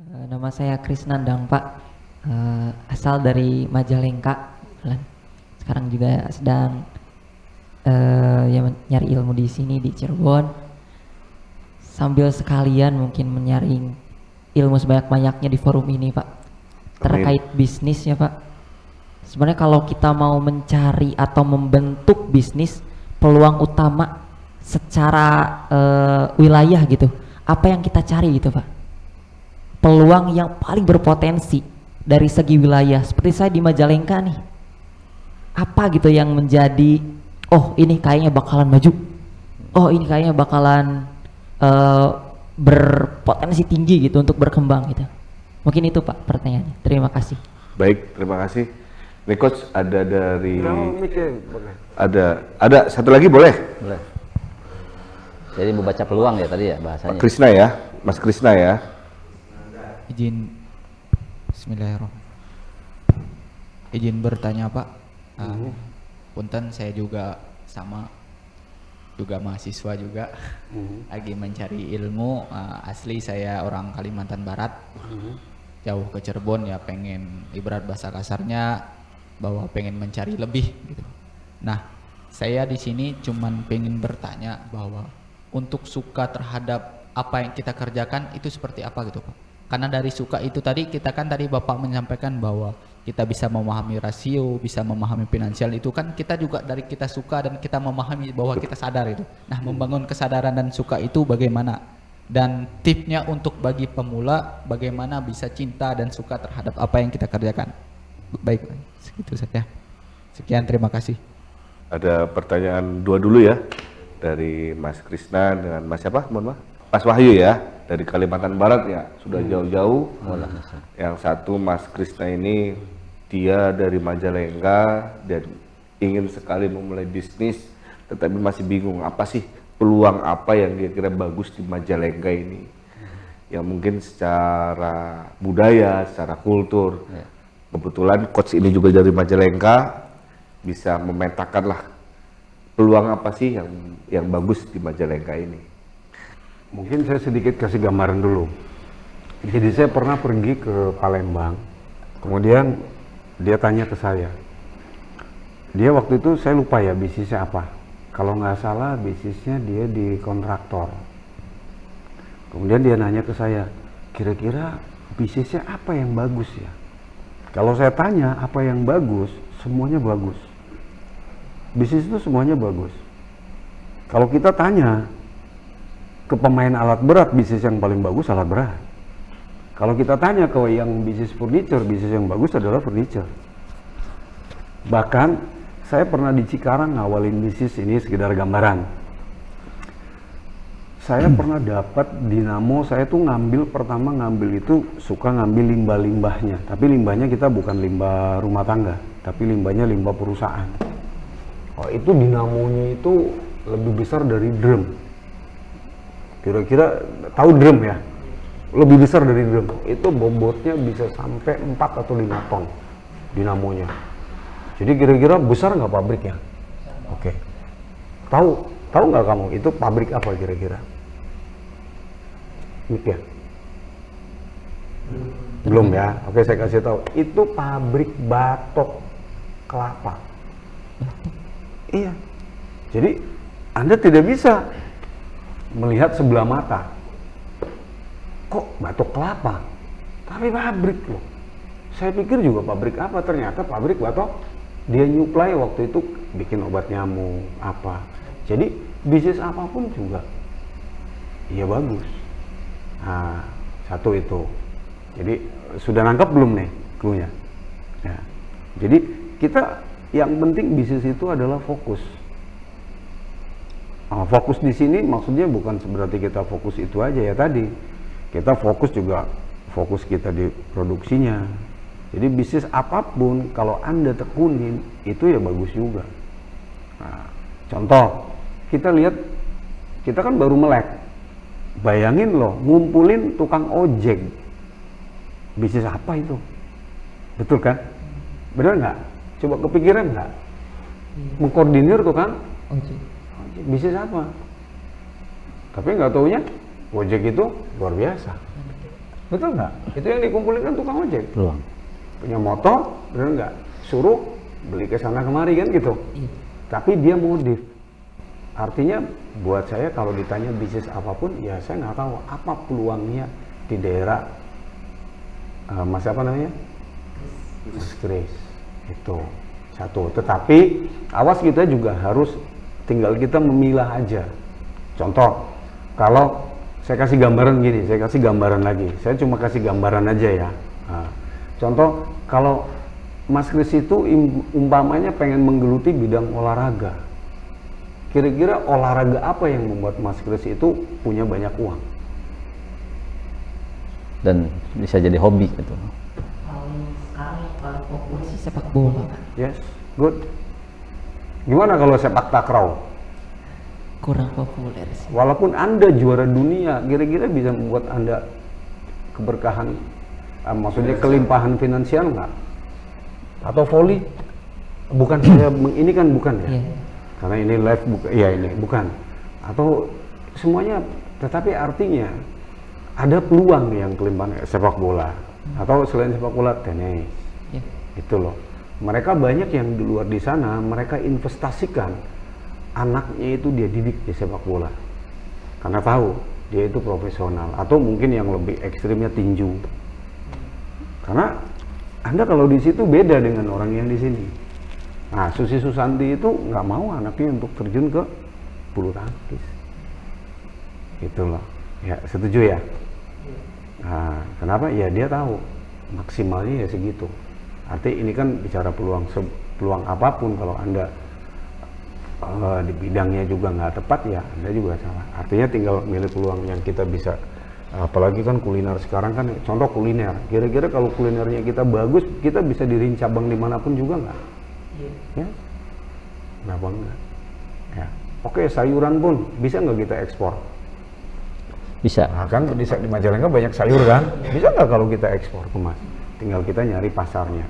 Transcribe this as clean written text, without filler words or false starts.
Nama saya Krisnandang Pak. Asal dari Majalengka. Sekarang juga sedang ya nyari ilmu di sini di Cirebon. Sambil sekalian mungkin menyaring ilmu sebanyak-banyaknya di forum ini Pak. Terkait bisnis ya Pak. Sebenarnya kalau kita mau mencari atau membentuk bisnis, peluang utama secara wilayah gitu, apa yang kita cari gitu Pak? Peluang yang paling berpotensi dari segi wilayah, seperti saya di Majalengka nih, apa gitu yang menjadi, oh ini kayaknya bakalan maju, oh ini kayaknya bakalan berpotensi tinggi gitu untuk berkembang gitu. Mungkin itu Pak pertanyaannya. Terima kasih. Baik, terima kasih. Nih Coach, ada dari ada satu lagi boleh? Boleh. Jadi membaca peluang ya tadi ya bahasanya. Pak Krisna ya, Mas Krisna ya. Izin, Bismillahirrahmanirrahim. Izin bertanya Pak. Punten saya juga sama, juga mahasiswa juga, lagi mencari ilmu. Asli saya orang Kalimantan Barat, jauh ke Cirebon ya, pengen ibarat bahasa kasarnya bahwa pengen mencari lebih gitu. Nah, saya di sini cuman pengen bertanya bahwa untuk suka terhadap apa yang kita kerjakan itu seperti apa gitu Pak. Karena dari suka itu tadi kita kan tadi Bapak menyampaikan bahwa kita bisa memahami rasio, bisa memahami finansial, itu kan kita juga dari kita suka dan kita memahami bahwa kita sadar itu. Nah, membangun kesadaran dan suka itu bagaimana? Dan tipsnya untuk bagi pemula bagaimana bisa cinta dan suka terhadap apa yang kita kerjakan. Baik, segitu saja. Sekian, terima kasih. Ada pertanyaan dua dulu ya, dari Mas Krisna dengan Mas siapa? Mohon maaf. Mas Wahyu ya, dari Kalimantan Barat ya, sudah jauh-jauh. Yang satu Mas Krisna ini dia dari Majalengka dan ingin sekali memulai bisnis, tetapi masih bingung apa sih peluang apa yang kira-kira bagus di Majalengka ini, yang mungkin secara budaya, secara kultur. Kebetulan coach ini juga dari Majalengka, bisa memetakan lah peluang apa sih yang bagus di Majalengka ini. Mungkin saya sedikit kasih gambaran dulu. Jadi saya pernah pergi ke Palembang, kemudian dia tanya ke saya. Dia waktu itu saya lupa ya bisnisnya apa. Kalau nggak salah bisnisnya dia di kontraktor. Kemudian dia nanya ke saya, kira-kira bisnisnya apa yang bagus ya? Kalau saya tanya apa yang bagus, semuanya bagus. Bisnis itu semuanya bagus. Kalau kita tanya ke pemain alat berat, bisnis yang paling bagus alat berat. Kalau kita tanya ke yang bisnis furniture, bisnis yang bagus adalah furniture. Bahkan saya pernah di Cikarang ngawalin bisnis ini, sekedar gambaran. Saya pernah dapat dinamo, saya tuh pertama ngambil itu suka ngambil limbah-limbahnya. Tapi limbahnya kita bukan limbah rumah tangga, tapi limbahnya limbah perusahaan. Oh, itu dinamonya itu lebih besar dari drum. Kira-kira tahu drum ya? Lebih besar dari drum. Itu bobotnya bisa sampai 4 atau 5 ton dinamonya. Jadi kira-kira besar nggak pabriknya? Oke. Tahu nggak kamu itu pabrik apa kira-kira? Ya? Belum ya? Oke, saya kasih tahu. Itu pabrik batok kelapa. Iya. Jadi Anda tidak bisa melihat sebelah mata, kok batok kelapa, tapi pabrik loh. Saya pikir juga pabrik apa, ternyata pabrik batok. Dia nyuplai waktu itu bikin obat nyamuk apa. Jadi bisnis apapun juga ya bagus. Nah, satu itu. Jadi sudah nangkap belum nih clue-nya? Ya. Jadi kita yang penting bisnis itu adalah fokus. Fokus di sini maksudnya bukan berarti kita fokus itu aja ya tadi. Kita fokus juga, fokus kita di produksinya. Jadi bisnis apapun kalau Anda tekunin itu ya bagus juga. Nah, contoh, kita lihat, kita kan baru melek. Bayangin loh, ngumpulin tukang ojek. Bisnis apa itu? Betul kan? Benar nggak? Coba kepikiran nggak? Mengkoordinir tukang ojek. Bisnis apa? Tapi nggak taunya Gojek itu luar biasa. Betul nggak? Itu yang dikumpulin kan tukang ojek. Peluang. Punya motor, bener nggak? Suruh beli ke sana kemari kan gitu. Iya. Tapi dia modif. Artinya buat saya kalau ditanya bisnis apapun, ya saya nggak tahu apa peluangnya di daerah Mas apa namanya? Mas Kris. Itu satu. Tetapi awas, kita juga harus tinggal kita memilah aja. Contoh, kalau saya kasih gambaran gini, saya kasih gambaran lagi. Saya cuma kasih gambaran aja ya. Nah, contoh, kalau Mas Kris itu umpamanya pengen menggeluti bidang olahraga. Kira-kira olahraga apa yang membuat Mas Kris itu punya banyak uang? Dan bisa jadi hobi gitu. Sekarang yang paling populer sih sepak bola, Pak. Yes, good. Gimana kalau sepak takraw? Kurang populer sih. Walaupun Anda juara dunia, kira-kira bisa membuat Anda keberkahan, maksudnya kelimpahan finansial nggak? Atau voli? Bukan saya, ini kan bukan ya? Iya. Karena ini live, iya ini bukan. Atau semuanya, tetapi artinya ada peluang yang kelimpahan sepak bola. Atau selain sepak bola, tenis. Iya. Itu loh. Mereka banyak yang di luar di sana, mereka investasikan anaknya itu dia didik di sepak bola. Karena tahu dia itu profesional. Atau mungkin yang lebih ekstrimnya tinju. Karena Anda kalau di situ beda dengan orang yang di sini. Nah, Susi Susanti itu nggak mau anaknya untuk terjun ke bulu tangkis. Itu loh. Ya, setuju ya? Nah, kenapa? Ya dia tahu maksimalnya ya segitu. Artinya ini kan bicara peluang apapun, kalau Anda di bidangnya juga nggak tepat, ya Anda juga salah. Artinya tinggal milih peluang yang kita bisa, apalagi kan kuliner sekarang kan, contoh kuliner. Kira-kira kalau kulinernya kita bagus, kita bisa diriin cabang dimanapun juga nggak? Ya, kenapa enggak? Ya. Oke, sayuran pun bisa nggak kita ekspor? Bisa. Nah, kan di Majalengka banyak sayur kan? Bisa nggak kalau kita ekspor ke Mas? Tinggal kita nyari pasarnya.